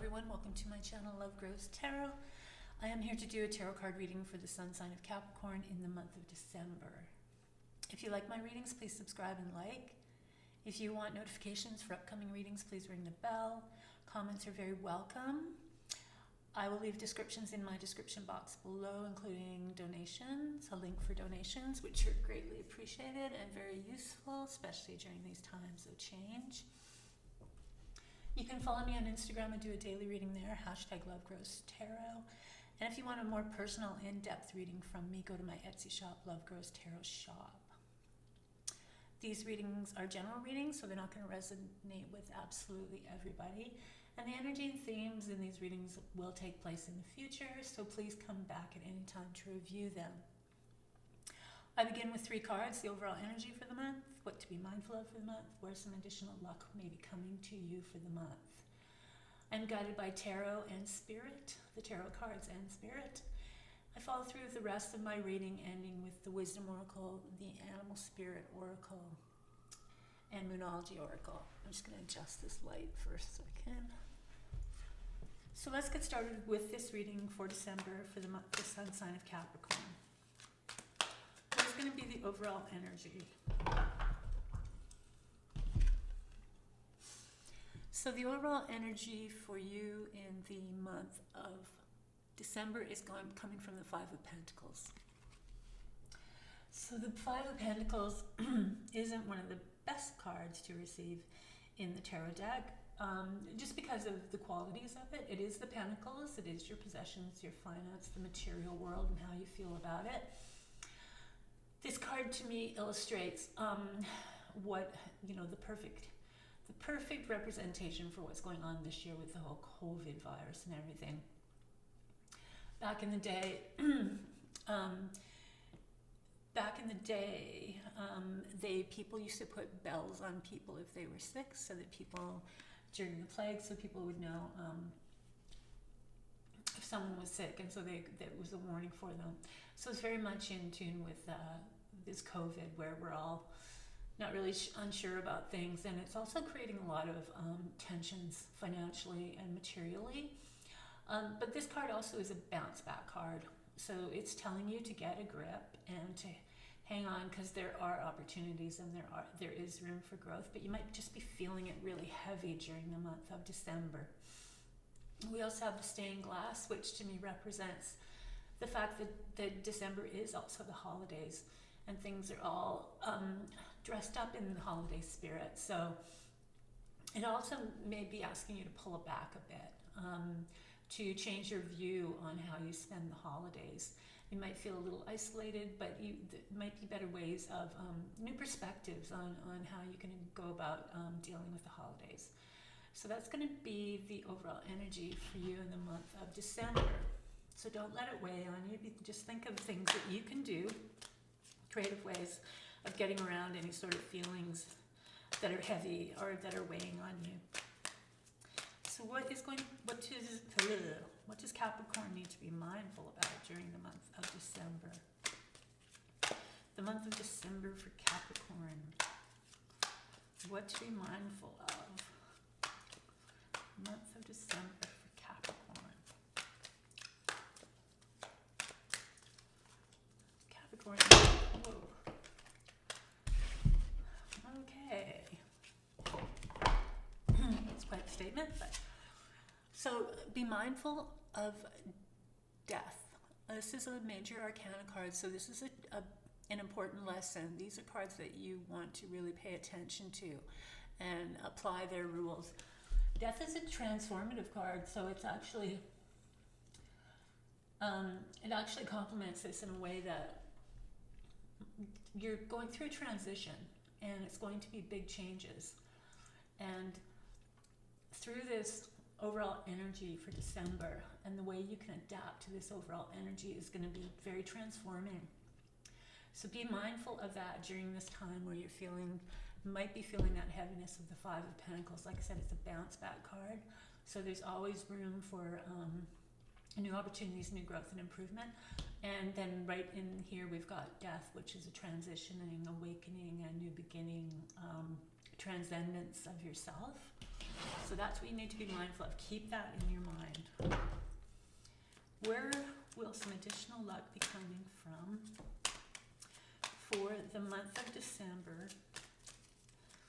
everyone, welcome to my channel Love Grows Tarot. I am here to do a tarot card reading for the sun sign of Capricorn in the month of December. If you like my readings, please subscribe and like. If you want notifications for upcoming readings, please ring the bell. Comments are very welcome. I will leave descriptions in my description box below, including donations, a link for donations, which are greatly appreciated and very useful, especially during these times of change. You can follow me on Instagram. I do a daily reading there, #lovegrowstarot. And if you want a more personal, in-depth reading from me, go to my Etsy shop, Love Grows Tarot Shop. These readings are general readings, so they're not going to resonate with absolutely everybody. And the energy and themes in these readings will take place in the future, so please come back at any time to review them. I begin with 3 cards, the overall energy for the month, what to be mindful of for the month, where some additional luck may be coming to you for the month. I'm guided by tarot and spirit, the tarot cards and spirit. I follow through with the rest of my reading, ending with the wisdom oracle, the animal spirit oracle, and Menology oracle. I'm just going to adjust this light for a second. So let's get started with this reading for December for the sun sign of Capricorn. What is going to be the overall energy? So the overall energy for you in the month of December is coming from the 5 of Pentacles. So the 5 of Pentacles isn't one of the best cards to receive in the tarot deck, just because of the qualities of it. It is the Pentacles, it is your possessions, your finance, the material world, and how you feel about it. This card to me illustrates the perfect representation for what's going on this year with the whole COVID virus and everything. Back in the day, people used to put bells on people if they were sick, so that people during the plague, so people would know if someone was sick, and so that was a warning for them. So it's very much in tune with this COVID, where we're all not really unsure about things, and it's also creating a lot of tensions financially and materially. But this card also is a bounce back card, so it's telling you to get a grip and to hang on, because there are opportunities and there is room for growth, but you might just be feeling it really heavy during the month of December. We also have the stained glass, which to me represents the fact that December is also the holidays, and things are all dressed up in the holiday spirit. So it also may be asking you to pull it back a bit, to change your view on how you spend the holidays. You might feel a little isolated, but there might be better ways of new perspectives on how you can go about dealing with the holidays. So that's going to be the overall energy for you in the month of December. So don't let it weigh on you. Just think of things that you can do, creative ways of getting around any sort of feelings that are heavy or that are weighing on you. So what does Capricorn need to be mindful about during the month of December? The month of December for Capricorn. What to be mindful of? Month of December for Capricorn. Capricorn. Whoa. Okay. It's quite a statement, but so be mindful of death. This is a major arcana card, so this is an important lesson. These are cards that you want to really pay attention to and apply their rules. Death is a transformative card, so it's actually it actually complements this in a way that you're going through a transition, and it's going to be big changes. And through this overall energy for December, and the way you can adapt to this overall energy is going to be very transforming. So be mindful of that during this time where you're might be feeling that heaviness of the 5 of Pentacles. Like I said, it's a bounce back card, so there's always room for new opportunities, new growth and improvement. And then right in here we've got death, which is a transitioning, awakening, a new beginning, transcendence of yourself. So that's what you need to be mindful of. Keep that in your mind. Where will some additional luck be coming from for the month of December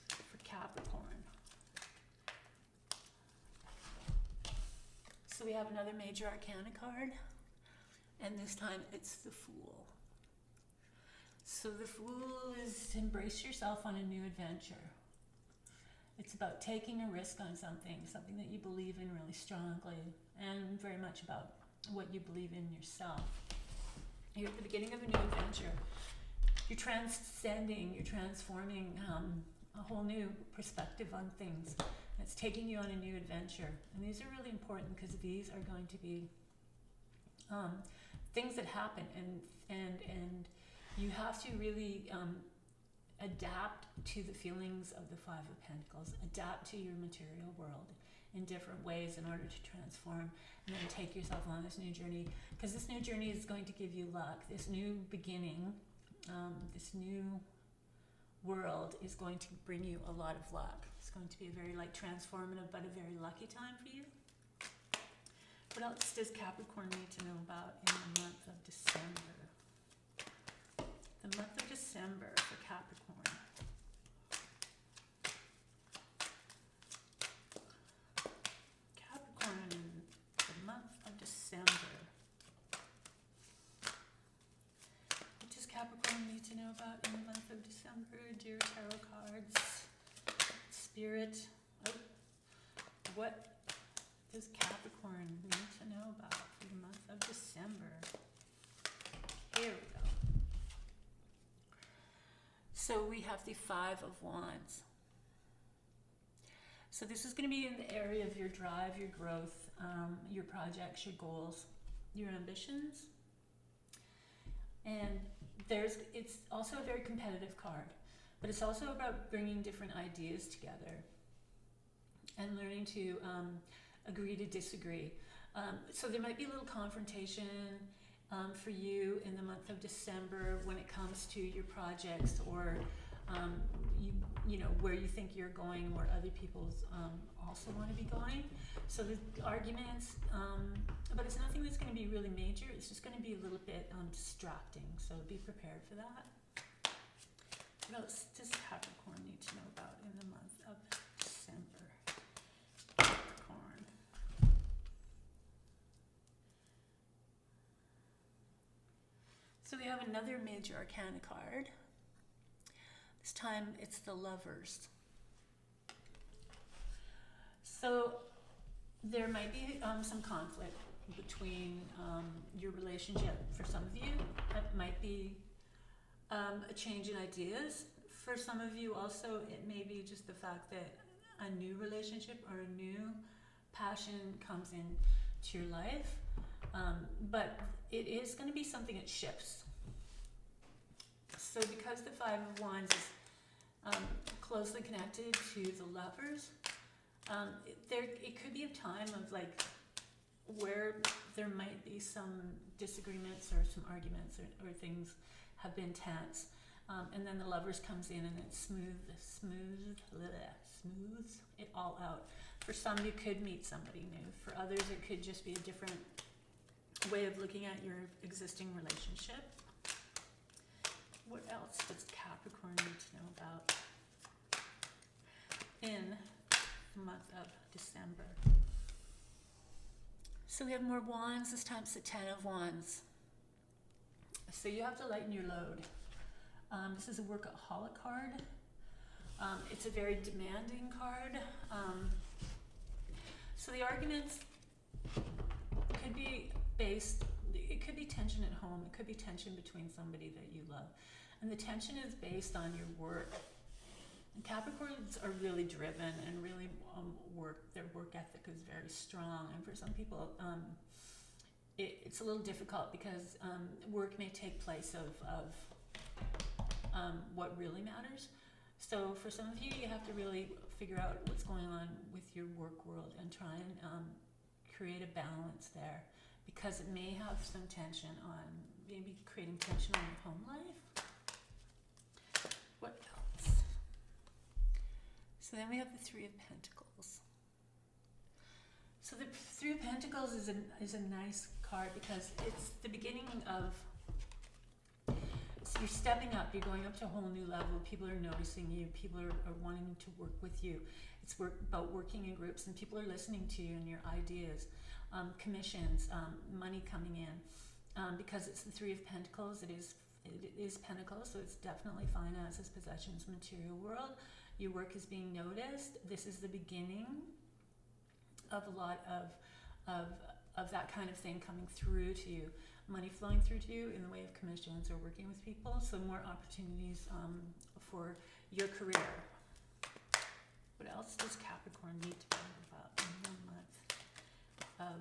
for Capricorn? So we have another major arcana card, and this time it's the Fool. So the Fool is to embrace yourself on a new adventure. It's about taking a risk on something that you believe in really strongly, and very much about what you believe in yourself. You're at the beginning of a new adventure. You're transcending, you're transforming a whole new perspective on things. It's taking you on a new adventure. And these are really important because these are going to be things that happen, and you have to really adapt to the feelings of the Five of Pentacles, adapt to your material world in different ways in order to transform and then take yourself on this new journey, because this new journey is going to give you luck. This new beginning, this new world is going to bring you a lot of luck. It's going to be a very transformative but a very lucky time for you. What else does Capricorn need to know about in the month of December? The month of December for Capricorn. Capricorn, the month of December. What does Capricorn need to know about in the month of December? Dear tarot cards, Spirit, what does Capricorn need to know about for the month of December? Here we go. So we have the Five of Wands. So this is going to be in the area of your drive, your growth, your projects, your goals, your ambitions. And it's also a very competitive card, but it's also about bringing different ideas together and learning to agree to disagree. So there might be a little confrontation for you in the month of December when it comes to your projects, or you know where you think you're going, where other people also want to be going. So the arguments, but it's nothing that's going to be really major. It's just going to be a little bit distracting. So be prepared for that. What else does Capricorn need to know about in the month of December? Capricorn. So we have another major arcana card. This time it's the Lovers. So there might be some conflict between your relationship for some of you. It might be a change in ideas. For some of you also, it may be just the fact that a new relationship or a new passion comes into your life. But it is going to be something that shifts. So because the Five of Wands is closely connected to the Lovers, it could be a time of where there might be some disagreements or some arguments or things have been tense, and then the Lovers comes in and it smooths it all out. For some, you could meet somebody new. For others, it could just be a different way of looking at your existing relationship. What else does Capricorn need to know about in the month of December? So we have more wands. This time it's the Ten of Wands. So you have to lighten your load. This is a workaholic card. It's a very demanding card. So the arguments could be it could be tension at home. It could be tension between somebody that you love. And the tension is based on your work. And Capricorns are really driven and really their work ethic is very strong. And for some people, it's a little difficult because work may take place of what really matters. So for some of you, you have to really figure out what's going on with your work world and try and create a balance there, because it may have some tension on, maybe creating tension on your home life. What else? So then we have the Three of Pentacles. So the Three of Pentacles is a nice card because it's the beginning of, so you're stepping up, you're going up to a whole new level. People are noticing you, people are wanting to work with you. It's about working in groups, and people are listening to you and your ideas. Commissions, money coming in. Because it's the Three of Pentacles, it is Pentacles, so it's definitely finances, possessions, material world. Your work is being noticed. This is the beginning of a lot of that kind of thing coming through to you. Money flowing through to you in the way of commissions or working with people. So more opportunities for your career. What else does Capricorn need to be about in the month of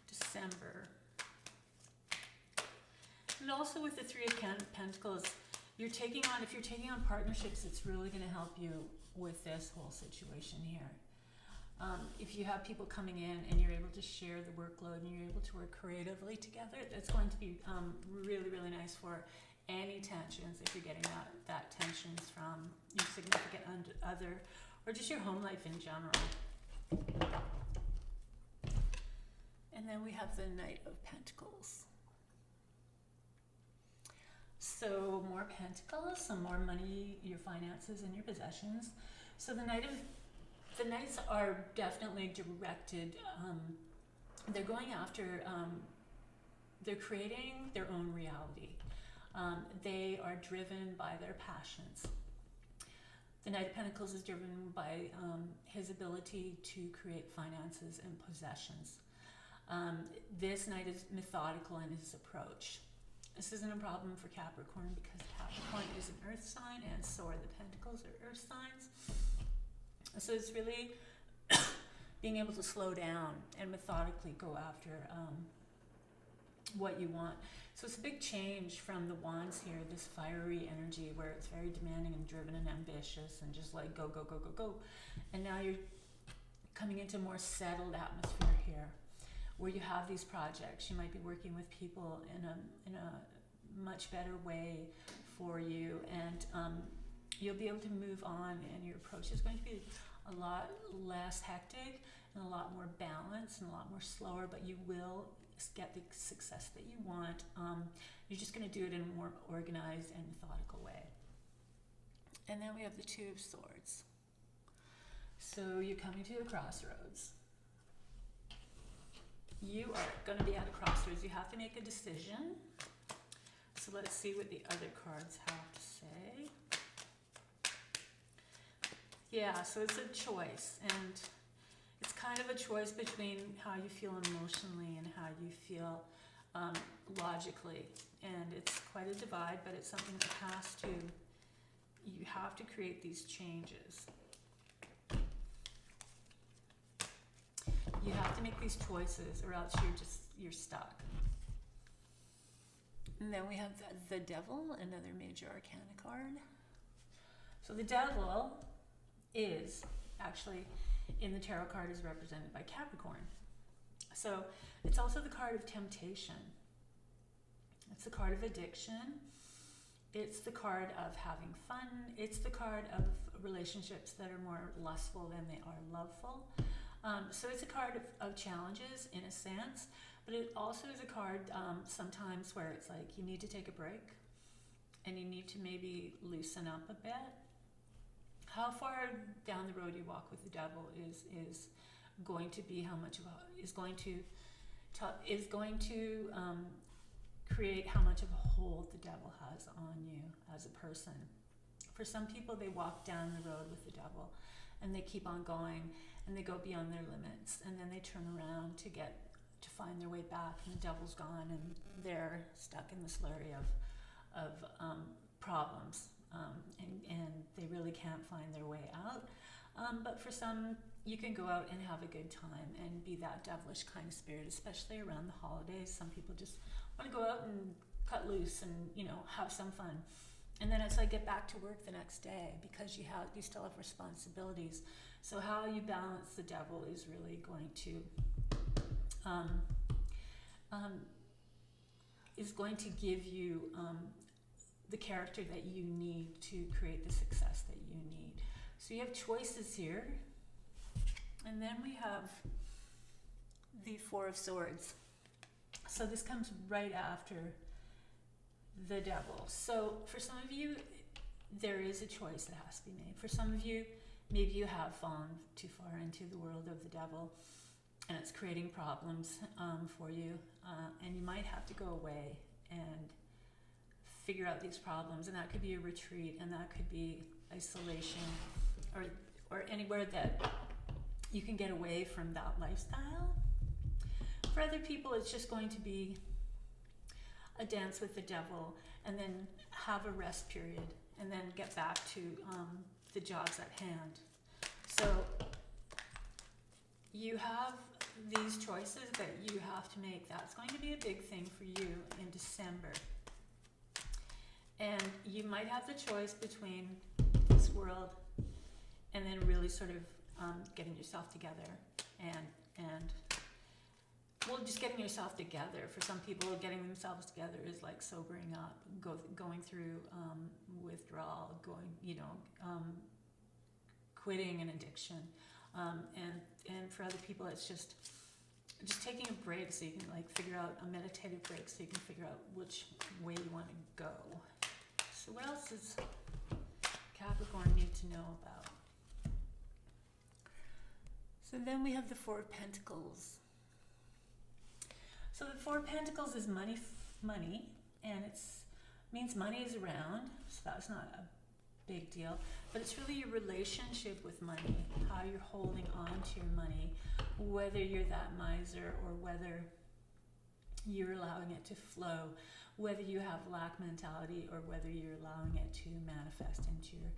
December? And also with the Three of Pentacles, if you're taking on partnerships, it's really going to help you with this whole situation here. If you have people coming in and you're able to share the workload and you're able to work creatively together, that's going to be really, really nice for any tensions, if you're getting that tensions from your significant other or just your home life in general. And then we have the Knight of Pentacles. So more pentacles, some more money, your finances and your possessions. So the Knights are definitely directed, they're going after, they're creating their own reality. They are driven by their passions. The Knight of Pentacles is driven by his ability to create finances and possessions. This Knight is methodical in his approach. This isn't a problem for Capricorn because Capricorn is an earth sign and so are the Pentacles are earth signs. So it's really being able to slow down and methodically go after what you want. So it's a big change from the Wands here, this fiery energy where it's very demanding and driven and ambitious and just like go, go, go, go, go. And now you're coming into a more settled atmosphere here where you have these projects. You might be working with people in a much better way for you, and you'll be able to move on, and your approach is going to be a lot less hectic and a lot more balanced and a lot more slower, but you will get the success that you want. You're just going to do it in a more organized and methodical way. And then we have the Two of Swords. So you're coming to a crossroads. You are going to be at a crossroads. You have to make a decision. So let's see what the other cards have to say. Yeah, so it's a choice, and it's kind of a choice between how you feel emotionally and how you feel logically. And it's quite a divide, but it's something that you have to create these changes. You have to make these choices or else you're stuck. And then we have the Devil, another major arcana card. So the Devil is actually in the tarot card is represented by Capricorn. So it's also the card of temptation. It's the card of addiction. It's the card of having fun. It's the card of relationships that are more lustful than they are loveful. So it's a card of challenges in a sense, but it also is a card sometimes where it's like you need to take a break and you need to maybe loosen up a bit. How far down the road you walk with the Devil is going to be how much of is going to create how much of a hold the Devil has on you as a person. For some people, they walk down the road with the Devil and they keep on going and they go beyond their limits, and then they turn around to find their way back, and the Devil's gone and they're stuck in the slurry of problems. And they really can't find their way out. But for some, you can go out and have a good time and be that devilish kind of spirit, especially around the holidays. Some people just want to go out and cut loose and, have some fun. And then it's like get back to work the next day because you still have responsibilities. So how you balance the Devil is really going to give you the character that you need to create the success that you need. So you have choices here. And then we have the Four of Swords. So this comes right after the Devil. So for some of you, there is a choice that has to be made. For some of you, maybe you have fallen too far into the world of the Devil, and it's creating problems for you, and you might have to go away and figure out these problems, and that could be a retreat, and that could be isolation, or anywhere that you can get away from that lifestyle. For other people, it's just going to be a dance with the Devil, and then have a rest period, and then get back to the jobs at hand. So you have these choices that you have to make. That's going to be a big thing for you in December. And you might have the choice between this world and then really sort of getting yourself together and well, just getting yourself together. For some people, getting themselves together is like sobering up, going through withdrawal, quitting an addiction, and for other people, it's just taking a break so you can like figure out a meditative break so you can figure out which way you want to go. So what else does Capricorn need to know about? So then we have the Four of Pentacles. So the Four of Pentacles is money, and it means money is around, so that's not a big deal, but it's really your relationship with money, how you're holding on to your money, whether you're that miser or whether you're allowing it to flow, whether you have lack mentality or whether you're allowing it to manifest into your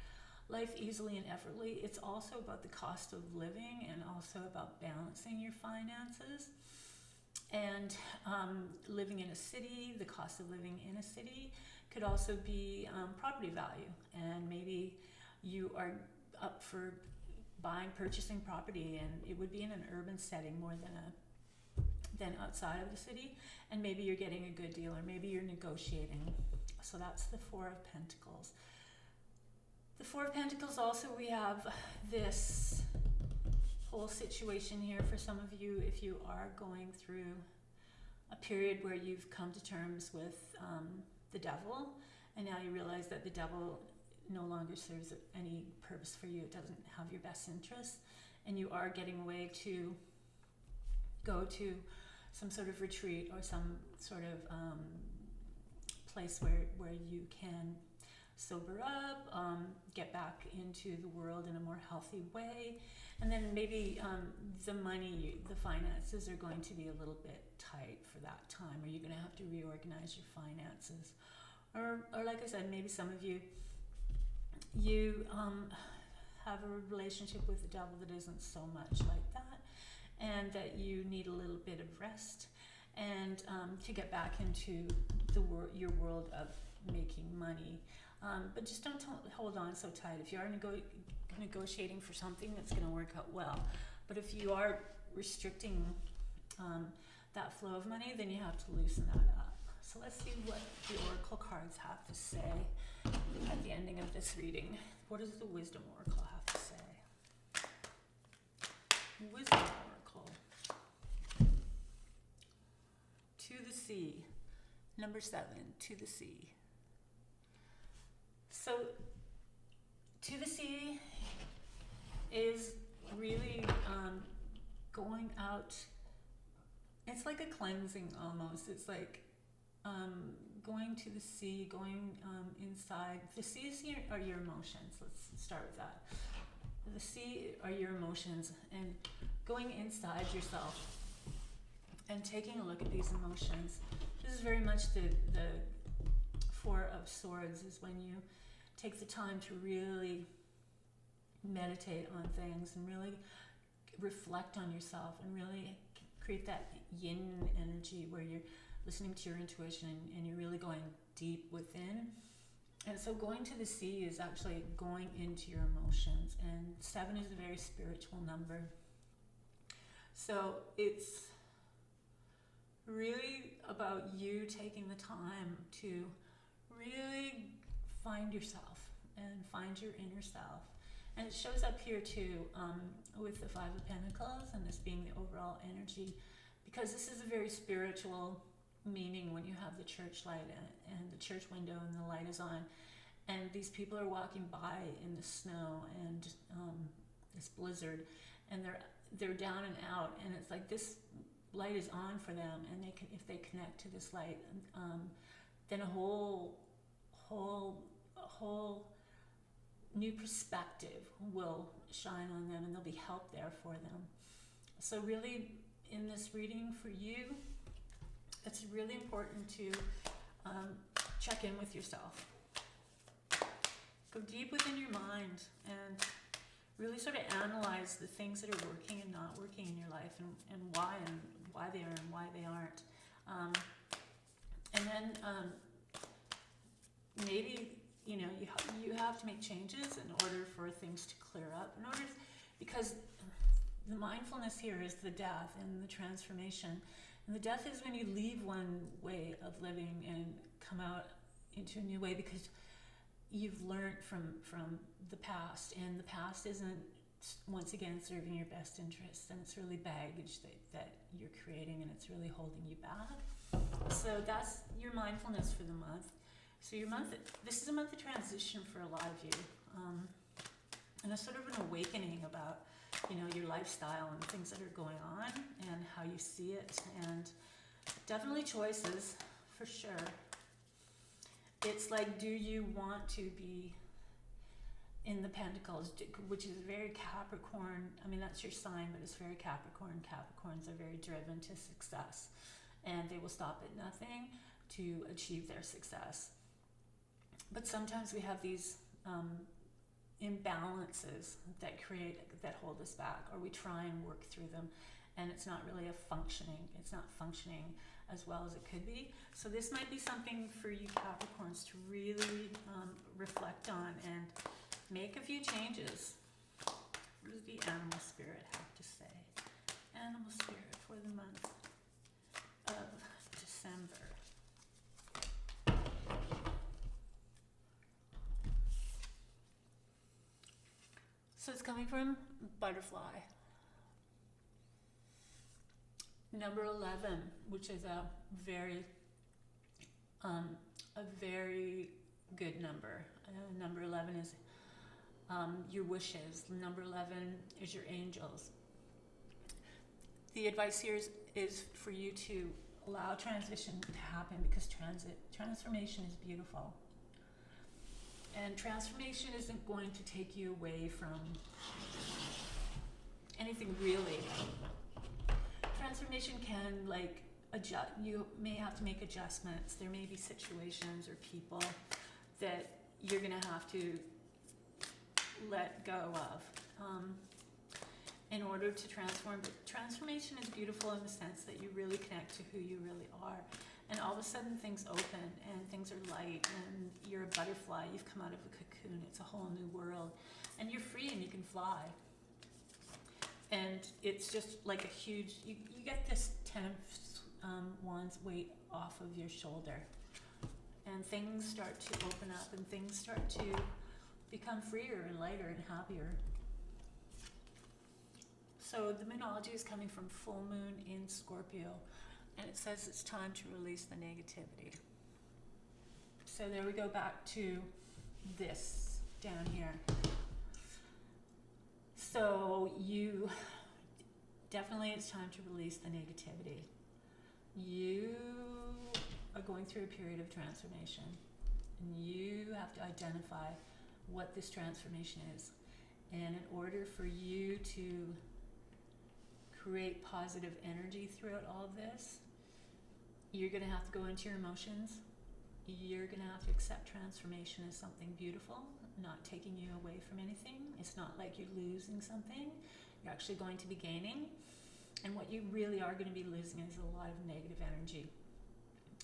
life easily and effortlessly. It's also about the cost of living and also about balancing your finances. And living in a city, the cost of living in a city could also be property value. And maybe you are up for purchasing property, and it would be in an urban setting more than outside of the city. And maybe you're getting a good deal, or maybe you're negotiating. So that's the Four of Pentacles. The Four of Pentacles also, we have this whole situation here for some of you if you are going through a period where you've come to terms with the Devil, and now you realize that the Devil no longer serves any purpose for you. It doesn't have your best interests, and you are getting away to go to some sort of retreat or some sort of place where you can sober up, get back into the world in a more healthy way. And then maybe the money, the finances are going to be a little bit tight for that time, or you're going to have to reorganize your finances. Or like I said, maybe some of you have a relationship with the Devil that isn't so much like that, and that you need a little bit of rest and to get back into your world of making money. But just don't hold on so tight. If you are negotiating for something, that's going to work out well. But if you are restricting that flow of money, then you have to loosen that up. So let's see what the Oracle cards have to say at the ending of this reading. What does the Wisdom Oracle have to say? Wisdom Oracle. To the Sea. Number 7, to the sea. So, to the sea is really going out. It's like a cleansing almost. It's like going to the sea, going inside. The sea are your emotions. Let's start with that. The sea are your emotions, and going inside yourself and taking a look at these emotions. This is very much the Four of Swords, is when you take the time to really meditate on things and really reflect on yourself and really create that yin energy where you're listening to your intuition and you're really going deep within. And so going to the sea is actually going into your emotions, and 7 is a very spiritual number. So it's really about you taking the time to really find yourself and find your inner self And it shows up here too, with the Five of Pentacles and this being the overall energy, because this is a very spiritual meaning when you have the church light and the church window and the light is on. And these people are walking by in the snow and this blizzard, and they're down and out, and it's like this light is on for them, and they can, if they connect to this light, then a whole new perspective will shine on them, and there'll be help there for them. So really, in this reading for you, it's really important to check in with yourself. Go deep within your mind and really sort of analyze the things that are working and not working in your life, and why they are and why they aren't. And then maybe, you know, you have to make changes in order for things to clear up, because the mindfulness here is the death and the transformation. And the death is when you leave one way of living and come out into a new way, because you've learned from the past, and the past isn't, once again, serving your best interests, and it's really baggage that you're creating, and it's really holding you back. So that's your mindfulness for the month. So this is a month of transition for a lot of you, and a sort of an awakening about, you know, your lifestyle and things that are going on and how you see it, and definitely choices for sure. It's like, do you want to be in the Pentacles, which is very Capricorn? I mean, that's your sign, but it's very Capricorn. Capricorns are very driven to success, and they will stop at nothing to achieve their success. But sometimes we have these imbalances that hold us back, or we try and work through them, and it's not functioning as well as it could be. So this might be something for you Capricorns to really reflect on and make a few changes. What does the animal spirit have to say? Animal spirit for the month of December. So it's coming from butterfly. Number 11, which is a very good number. Number 11 is your wishes. Number 11 is your angels. The advice here is for you to allow transition to happen, because transformation is beautiful. And transformation isn't going to take you away from anything really. Transformation can adjust. You may have to make adjustments. There may be situations or people that you're going to have to let go of in order to transform. But transformation is beautiful in the sense that you really connect to who you really are. And all of a sudden things open and things are light, and you're a butterfly. You've come out of a cocoon. It's a whole new world. And you're free and you can fly. And it's just like a huge, you get this 10 of Wands weight off of your shoulder. And things start to open up, and things start to become freer and lighter and happier. So the Menology is coming from full moon in Scorpio. And it says it's time to release the negativity. So there we go, back to this down here. So it's time to release the negativity. You are going through a period of transformation, and you have to identify what this transformation is. And in order for you to create positive energy throughout all of this, you're going to have to go into your emotions. You're going to have to accept transformation as something beautiful, not taking you away from anything. It's not like you're losing something. You're actually going to be gaining. And what you really are going to be losing is a lot of negative energy,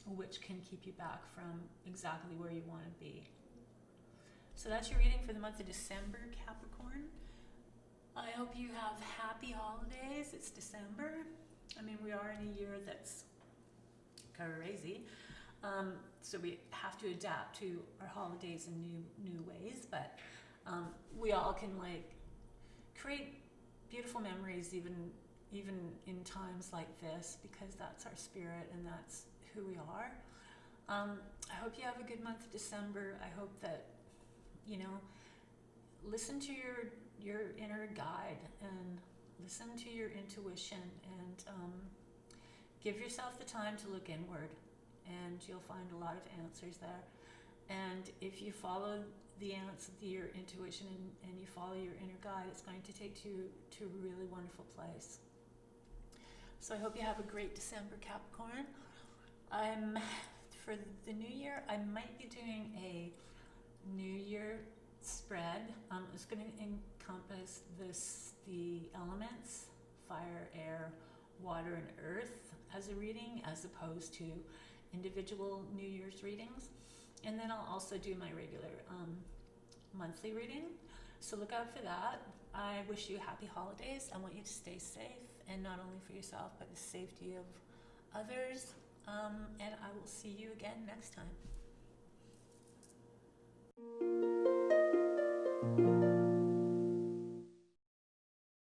which can keep you back from exactly where you want to be. So that's your reading for the month of December, Capricorn. I hope you have happy holidays. It's December. I mean, we are in a year that's crazy. So we have to adapt to our holidays in new ways, but we all can like create beautiful memories even in times like this, because that's our spirit and that's who we are. I hope you have a good month of December. I hope that, you know, listen to your inner guide and listen to your intuition, and give yourself the time to look inward, and you'll find a lot of answers there. And if you follow your intuition and you follow your inner guide, it's going to take you to a really wonderful place. So I hope you have a great December, Capricorn. For the new year, I might be doing a New Year spread. It's going to encompass the elements, fire, air, water, and earth as a reading, as opposed to individual New Year's readings. And then I'll also do my regular monthly reading. So look out for that. I wish you happy holidays. I want you to stay safe, and not only for yourself, but the safety of others. And I will see you again next time.